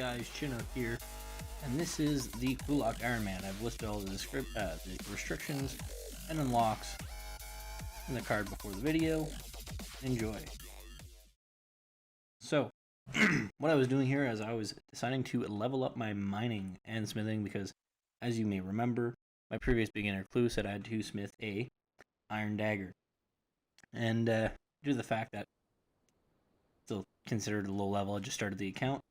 guys, Chinook here, and this is the Locked Ironman. I've listed all the restrictions and unlocks in the card before the video. Enjoy. So, what I was doing here is I was deciding to level up my mining and smithing because, as you may remember, my previous beginner clue said I had to smith a iron dagger. And due to the fact that still considered a low level, I just started the account.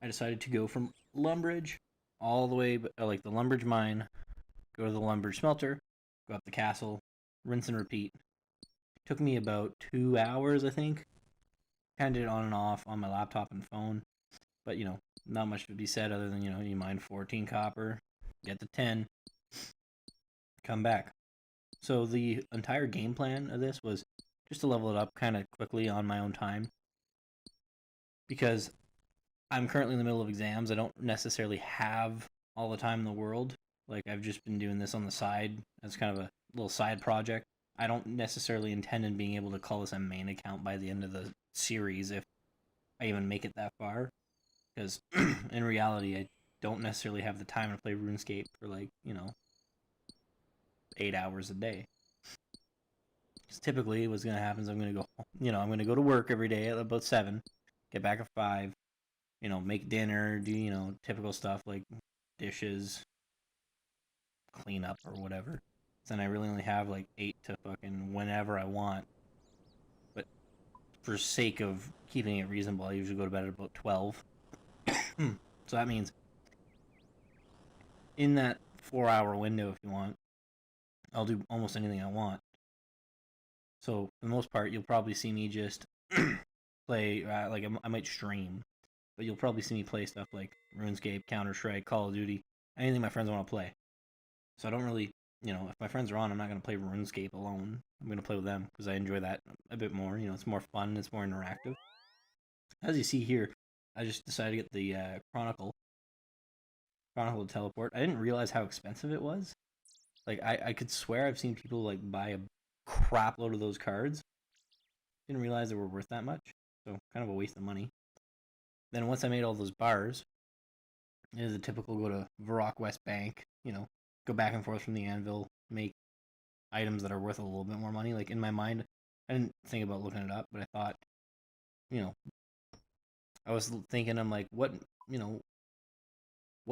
I decided to go from Lumbridge all the way, like the Lumbridge mine, go to the Lumbridge smelter, go up the castle, rinse and repeat. Took me about 2 hours, I think. Kind of did it on and off on my laptop and phone, but not much to be said other than you mine 14 copper, get to 10, come back. So the entire game plan of this was just to level it up kind of quickly on my own time, because I'm currently in the middle of exams. I don't necessarily have all the time in the world. Like, I've just been doing this on the side as kind of a little side project. I don't necessarily intend on being able to call this a main account by the end of the series if I even make it that far, because in reality I don't necessarily have the time to play RuneScape for 8 hours a day. Because typically what's going to happen is I'm going to go to work every day at about 7, get back at 5, make dinner, do, typical stuff like dishes, clean up or whatever. Then I really only have 8 to fucking whenever I want. But for sake of keeping it reasonable, I usually go to bed at about 12. So that means in that 4-hour window, if you want, I'll do almost anything I want. So for the most part, you'll probably see me just play, I might stream, but you'll probably see me play stuff like RuneScape, Counter-Strike, Call of Duty, anything my friends want to play. So I don't really, if my friends are on, I'm not going to play RuneScape alone. I'm going to play with them because I enjoy that a bit more. It's more fun, it's more interactive. As you see here, I just decided to get the Chronicle to teleport. I didn't realize how expensive it was. I could swear I've seen people buy a crap load of those cards. Didn't realize they were worth that much. So kind of a waste of money. Then once I made all those bars, it is a typical go to Varrock West Bank, go back and forth from the anvil, make items that are worth a little bit more money. In my mind, I didn't think about looking it up, but I thought, I was thinking, I'm like, what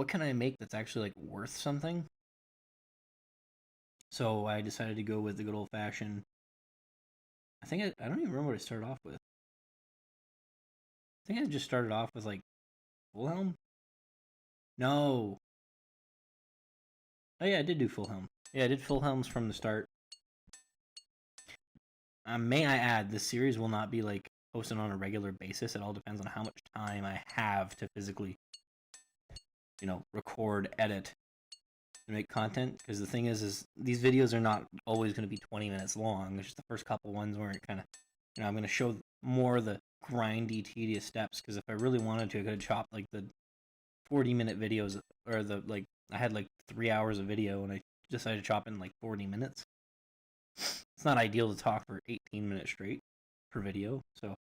can I make that's actually worth something? So I decided to go with the good old fashioned. I think I don't even remember what I started off with. I think I just started off with full helm. No. Oh yeah, I did do full helm. Yeah, I did full helms from the start. May I add, this series will not be posted on a regular basis. It all depends on how much time I have to physically, record, edit, and make content. Because the thing is these videos are not always going to be 20 minutes long. It's just the first couple ones where it kind of, I'm going to show more of the grindy, tedious steps. Because if I really wanted to, I could have chopped the 40-minute videos, or I had 3 hours of video, and I decided to chop in 40 minutes. It's not ideal to talk for 18 minutes straight per video, so I'm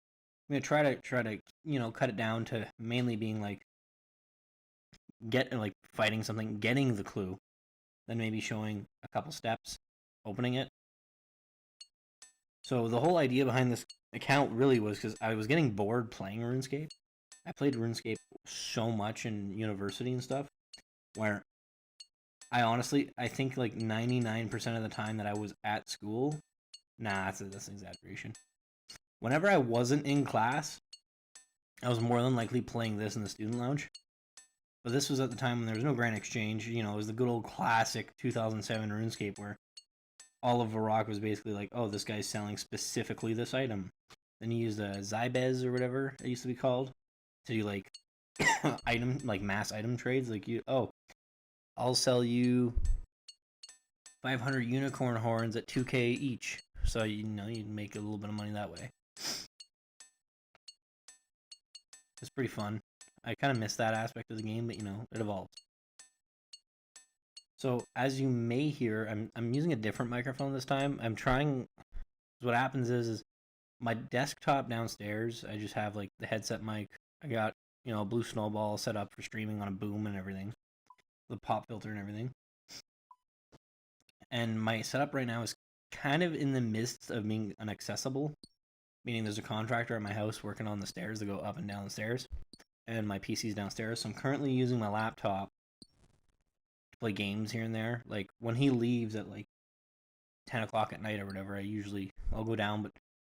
gonna try to cut it down to mainly being fighting something, getting the clue, then maybe showing a couple steps, opening it. So the whole idea behind this account really was because I was getting bored playing RuneScape. I played RuneScape so much in university and stuff, where I think 99% of the time that I was at school, that's an exaggeration. Whenever I wasn't in class, I was more than likely playing this in the student lounge. But this was at the time when there was no Grand Exchange. It was the good old classic 2007 RuneScape where all of Varrock was basically oh, this guy's selling specifically this item. Then he used a Zybez or whatever it used to be called to do item mass item trades. I'll sell you 500 unicorn horns at 2K each. So you'd make a little bit of money that way. It's pretty fun. I kind of miss that aspect of the game, but it evolves. So as you may hear, I'm using a different microphone this time. I'm trying. What happens is my desktop downstairs, I just have the headset mic. I got blue snowball set up for streaming on a boom and everything, the pop filter and everything. And my setup right now is kind of in the midst of being inaccessible, meaning there's a contractor at my house working on the stairs that go up and down the stairs, and my PC's downstairs. So I'm currently using my laptop to play games here and there. Like when he leaves at like 10 o'clock at night or whatever, I'll go down, but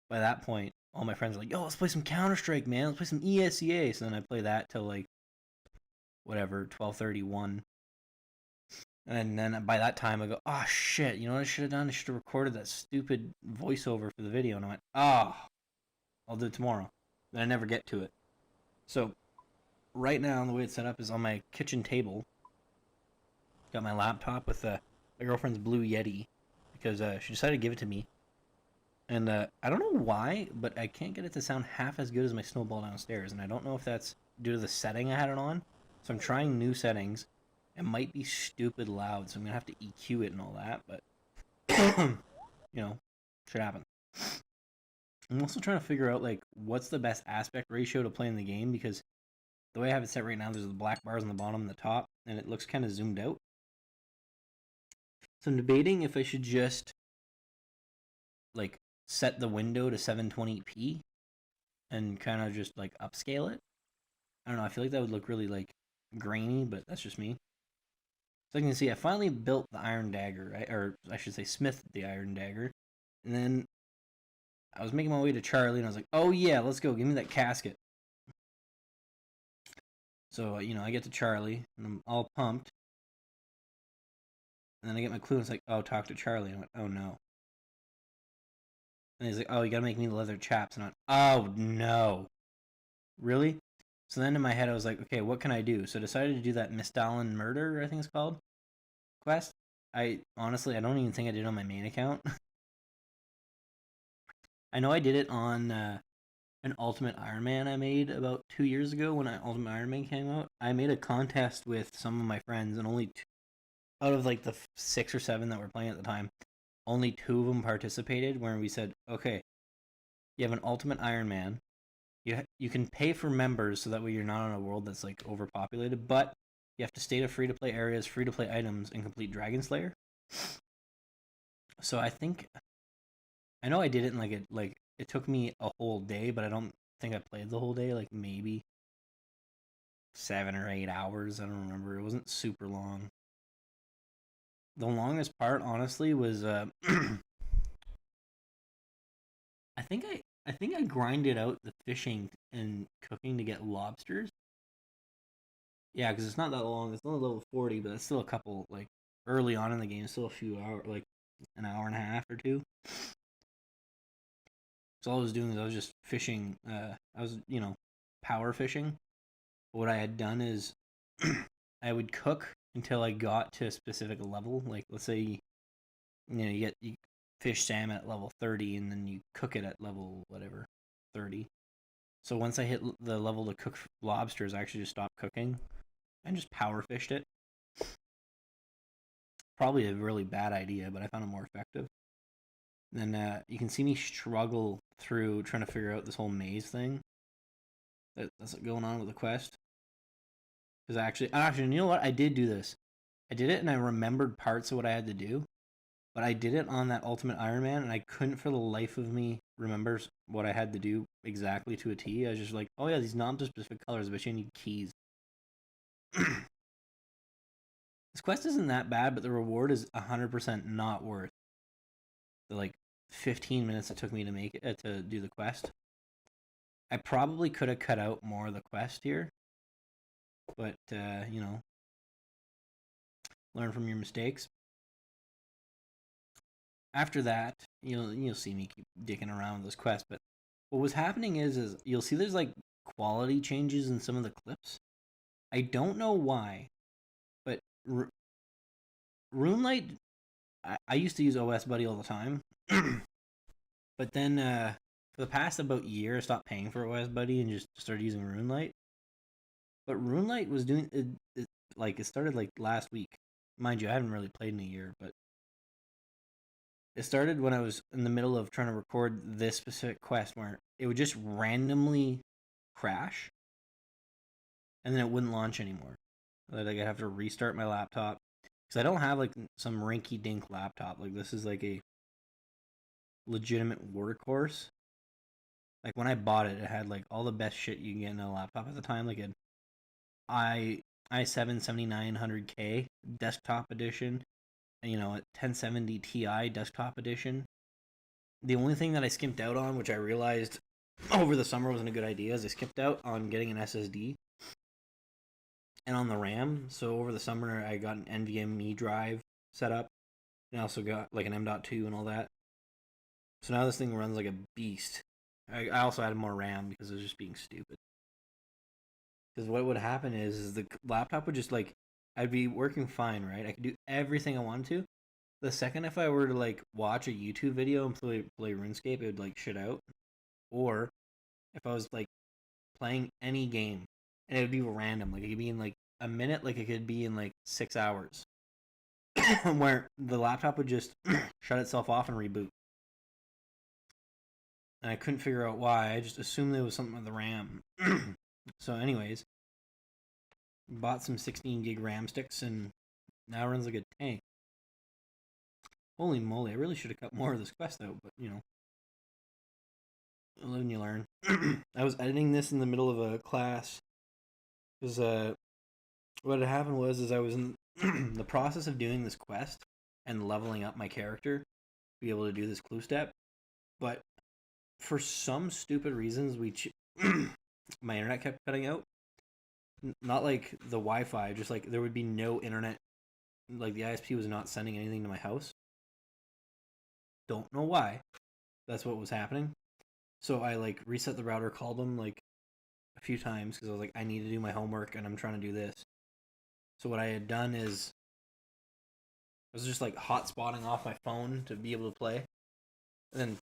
by that point, all my friends are like, yo, let's play some Counter-Strike, man. Let's play some ESEA. So then I play that till like, whatever, 12:31. And then by that time, I go, oh, shit, you know what I should have done? I should have recorded that stupid voiceover for the video. And I went, oh, I'll do it tomorrow. Then I never get to it. So right now, the way it's set up is on my kitchen table. Got my laptop with my girlfriend's Blue Yeti because she decided to give it to me. And I don't know why, but I can't get it to sound half as good as my Snowball downstairs. And I don't know if that's due to the setting I had it on. So I'm trying new settings. It might be stupid loud, so I'm going to have to EQ it and all that. But, shit happens. I'm also trying to figure out, like, what's the best aspect ratio to play in the game. Because the way I have it set right now, there's the black bars on the bottom and the top. And it looks kind of zoomed out. So I'm debating if I should just, like, set the window to 720p and kind of just like upscale it. I don't know, I feel like that would look really like grainy, but that's just me. So you can see I finally built the Iron Dagger, right? Or I should say smithed the Iron Dagger. And then I was making my way to Charlie and I was like, oh yeah, let's go, give me that casket. So, I get to Charlie and I'm all pumped. And then I get my clue and it's like, oh, talk to Charlie. And I went, oh no. And he's like, oh, you gotta make me leather chaps. And I went, oh, no. Really? So then in my head, I was like, okay, what can I do? So I decided to do that Mistalin Murder, I think it's called, quest. Honestly, I don't even think I did it on my main account. I know I did it on an Ultimate Ironman I made about 2 years ago when Ultimate Ironman came out. I made a contest with some of my friends, and only two, out of like the 6 or 7 that were playing at the time, only 2 of them participated, where we said, okay, you have an Ultimate Ironman. You can pay for members so that way you're not on a world that's like overpopulated, but you have to stay to free-to-play areas, free-to-play items, and complete Dragon Slayer. So I know I did it in it took me a whole day, but I don't think I played the whole day, like maybe 7 or 8 hours. I don't remember. It wasn't super long. The longest part, honestly, was I think I grinded out the fishing and cooking to get lobsters. Yeah, because it's not that long. It's only level 40, but it's still a couple, like, early on in the game. Still a few hours, like, an hour and a half or 2. So all I was doing is I was just fishing. I was, power fishing. What I had done is I would cook until I got to a specific level. Like, let's say, you fish salmon at level 30 and then you cook it at level whatever 30. So once I hit the level to cook lobsters, I actually just stopped cooking and just power fished it. Probably a really bad idea, but I found it more effective. And then you can see me struggle through trying to figure out this whole maze thing that's going on with the quest. Because actually, you know what? I did do this. I did it and I remembered parts of what I had to do. But I did it on that Ultimate Ironman, and I couldn't for the life of me remember what I had to do exactly to a T. I was just like, oh yeah, these knobs are specific colors, but you need keys. This quest isn't that bad, but the reward is 100% not worth the 15 minutes it took me to make it to do the quest. I probably could have cut out more of the quest here, but learn from your mistakes. After that, you'll see me keep dicking around with this quest, but what was happening is you'll see there's quality changes in some of the clips. I don't know why, but RuneLite, I used to use OS Buddy all the time, but then for the past about year, I stopped paying for OS Buddy and just started using RuneLite. But RuneLite was doing it started last week. Mind you, I haven't really played in a year, but it started when I was in the middle of trying to record this specific quest where it would just randomly crash. and then it wouldn't launch anymore. Like I'd have to restart my laptop because I don't have like some rinky-dink laptop. Like this is like a legitimate workhorse. Like when I bought it, it had like all the best shit you can get in a laptop at the time. Like an i7 7900K desktop edition, you know, a 1070 Ti desktop edition. The only thing that I skimped out on, which I realized over the summer wasn't a good idea, is I skipped out on getting an SSD and on the RAM. So over the summer, I got an NVMe drive set up, and I also got like an M.2 and all that. So now this thing runs like a beast. I also added more RAM because it was just being stupid. Because what would happen is the laptop would just like, I'd be working fine, right? I could do everything I wanted to. The second if I were to like watch a YouTube video and play RuneScape, it would like shit out. Or if I was like playing any game and it would be random, like it could be in like a minute, like it could be in like 6 hours, where the laptop would just shut itself off and reboot. And I couldn't figure out why. I just assumed there was something with the RAM. So anyways, bought some 16 gig RAM sticks and now it runs like a tank. Holy moly, I really should have cut more of this quest out, but you know, you live and you learn. I was editing this in the middle of a class because what had happened was I was in the process of doing this quest and leveling up my character to be able to do this clue step, but for some stupid reasons my internet kept cutting out. Not like the Wi-Fi, just like there would be no internet. Like the ISP was not sending anything to my house. Don't know why. That's what was happening. So I like reset the router, called them like a few times because I was like, I need to do my homework and I'm trying to do this. So what I had done is I was just like hotspotting off my phone to be able to play. And then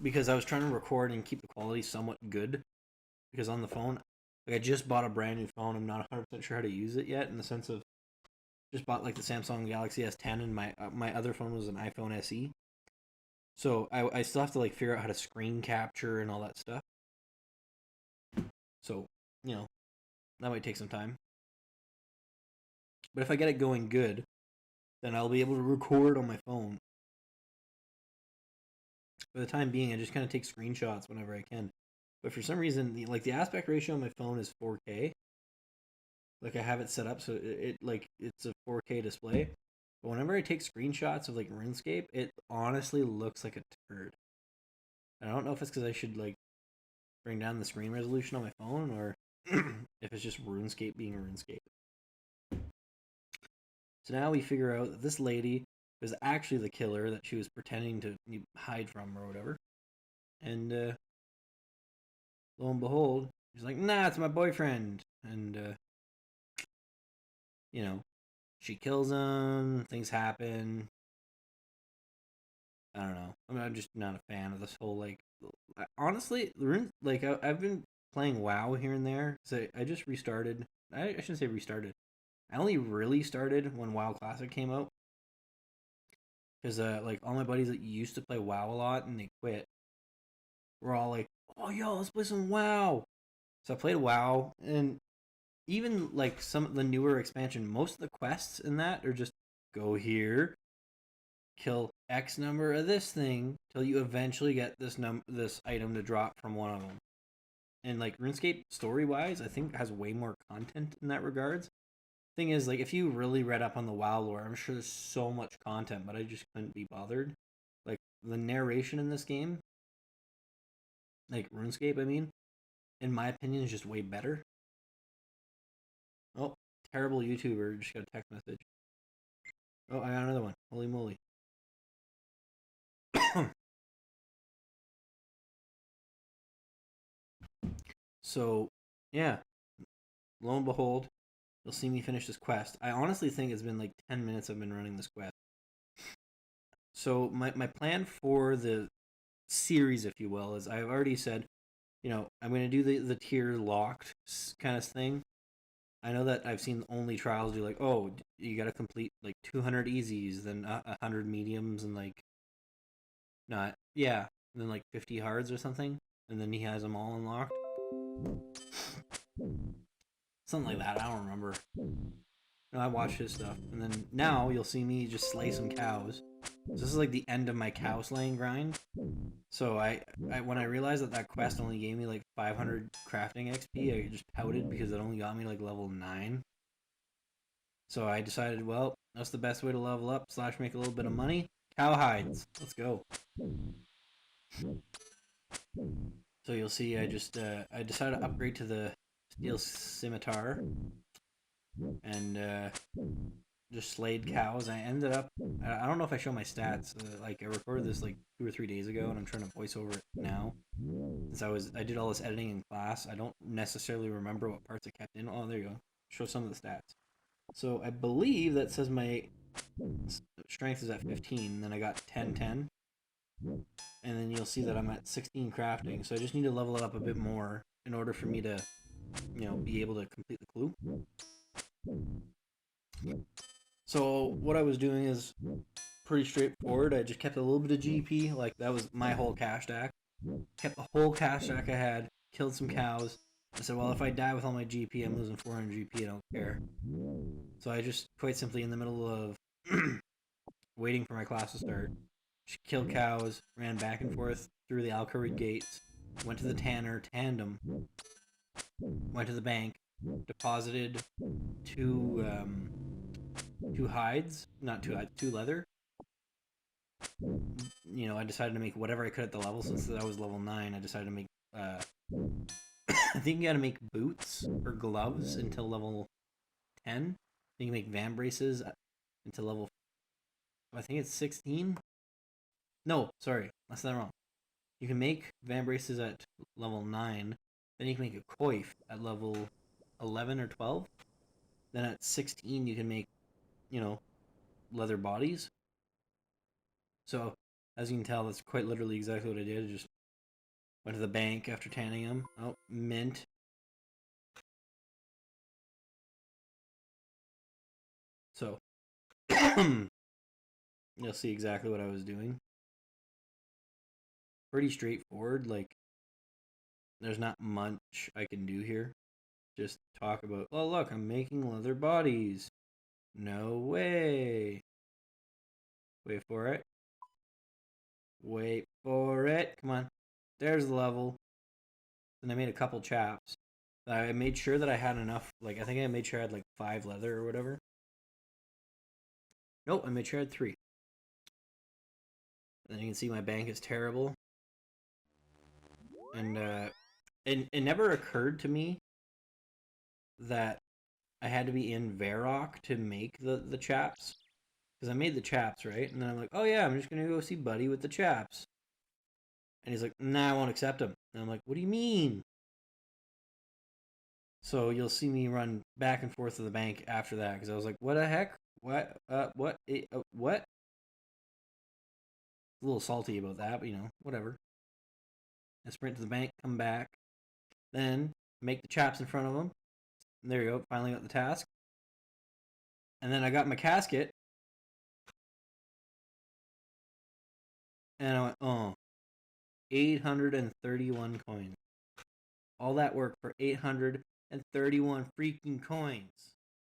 because I was trying to record and keep the quality somewhat good, because on the phone, like I just bought a brand new phone. I'm not 100% sure how to use it yet, in the sense of just bought like the Samsung Galaxy S10 and my other phone was an iPhone SE. So I still have to like figure out how to screen capture and all that stuff. So, you know, that might take some time. But if I get it going good, then I'll be able to record on my phone. For the time being, I just kind of take screenshots whenever I can. But for some reason, like the aspect ratio on my phone is 4K. Like I have it set up so it like it's a 4K display. But whenever I take screenshots of like RuneScape, it honestly looks like a turd. And I don't know if it's because I should like bring down the screen resolution on my phone or if it's just RuneScape being RuneScape. So now we figure out that this lady was actually the killer that she was pretending to hide from or whatever. And lo and behold, she's like, nah, it's my boyfriend. And, you know, she kills him, things happen. I don't know. I mean, I'm just not a fan of this whole, like, honestly, like, I've been playing WoW here and there. So I just restarted. I shouldn't say restarted. I only really started when WoW Classic came out. Because, like, all my buddies that used to play WoW a lot and they quit were all like, oh, yo, let's play some WoW. So I played WoW, and even, like, some of the newer expansion, most of the quests in that are just go here, kill X number of this thing, till you eventually get this item to drop from one of them. And, like, RuneScape, story-wise, I think has way more content in that regards. Thing is, like, if you really read up on the WoW lore, I'm sure there's so much content, but I just couldn't be bothered. Like, the narration in this game, like RuneScape, I mean, in my opinion, is just way better. Oh, terrible YouTuber, just got a text message. Oh, I got another one. Holy moly. So, yeah, lo and behold, you'll see me finish this quest. I honestly think it's been like 10 minutes I've been running this quest. So my plan for the series, if you will, is I've already said, you know, I'm going to do the tier locked kind of thing. I know that I've seen only trials do like, oh, you got to complete like 200 easies, then 100 mediums, and like, not, yeah, and then like 50 hards or something, and then he has them all unlocked. Something like that. I don't remember. No, I watched his stuff. And then now you'll see me just slay some cows. So this is like the end of my cow slaying grind. So I when I realized that quest only gave me like 500 crafting XP, I just pouted because it only got me like level 9. So I decided, well, that's the best way to level up / make a little bit of money. Cow hides. Let's go. So you'll see I just I decided to upgrade to the steel scimitar and just slayed cows. I ended up, I don't know if I show my stats. Like I recorded this like 2 or 3 days ago, and I'm trying to voice over it now. Since I did all this editing in class, I don't necessarily remember what parts I kept in. Oh, there you go. Show some of the stats. So I believe that says my strength is at 15. Then I got 10. And then you'll see that I'm at 16 crafting. So I just need to level it up a bit more in order for me to, be able to complete the clue. So what I was doing is pretty straightforward. I just kept a little bit of GP. Like that was my whole cash stack. Kept the whole cash stack I had. Killed some cows. I said, well, if I die with all my GP, I'm losing 400 GP. I don't care. So I just quite simply in the middle of waiting for my class to start, just killed cows, ran back and forth through the Alcarid gates, went to the tanner, tanned them, went to the bank, deposited two hides, not two hides, two leather. I decided to make whatever I could at the level. Since I was level 9, I decided to make I think you gotta make boots or gloves until level 10. You can make van braces until level, I think it's 16. No, sorry, that's not wrong. You can make van braces at level 9, then you can make a coif at level 11 or 12. Then at 16 you can make, leather bodies. So, as you can tell, that's quite literally exactly what I did. I just went to the bank after tanning them. Oh, mint. So, you'll see exactly what I was doing. Pretty straightforward. Like, there's not much I can do here. Just talk about, oh, look, I'm making leather bodies. No way. Wait for it. Wait for it. Come on. There's the level. And I made a couple chaps. I made sure that I had enough. Like, I think I made sure I had like 5 leather or whatever. Nope, I made sure I had 3. And then you can see my bank is terrible. And it never occurred to me that I had to be in Varrock to make the chaps. Because I made the chaps, right? And then I'm like, oh yeah, I'm just going to go see Buddy with the chaps. And he's like, nah, I won't accept him. And I'm like, what do you mean? So you'll see me run back and forth to the bank after that. Because I was like, what the heck? What? What? What? A little salty about that, but whatever. I sprint to the bank, come back. Then make the chaps in front of him. And there you go, finally got the task. And then I got my casket. And I went, oh, 831 coins. All that work for 831 freaking coins.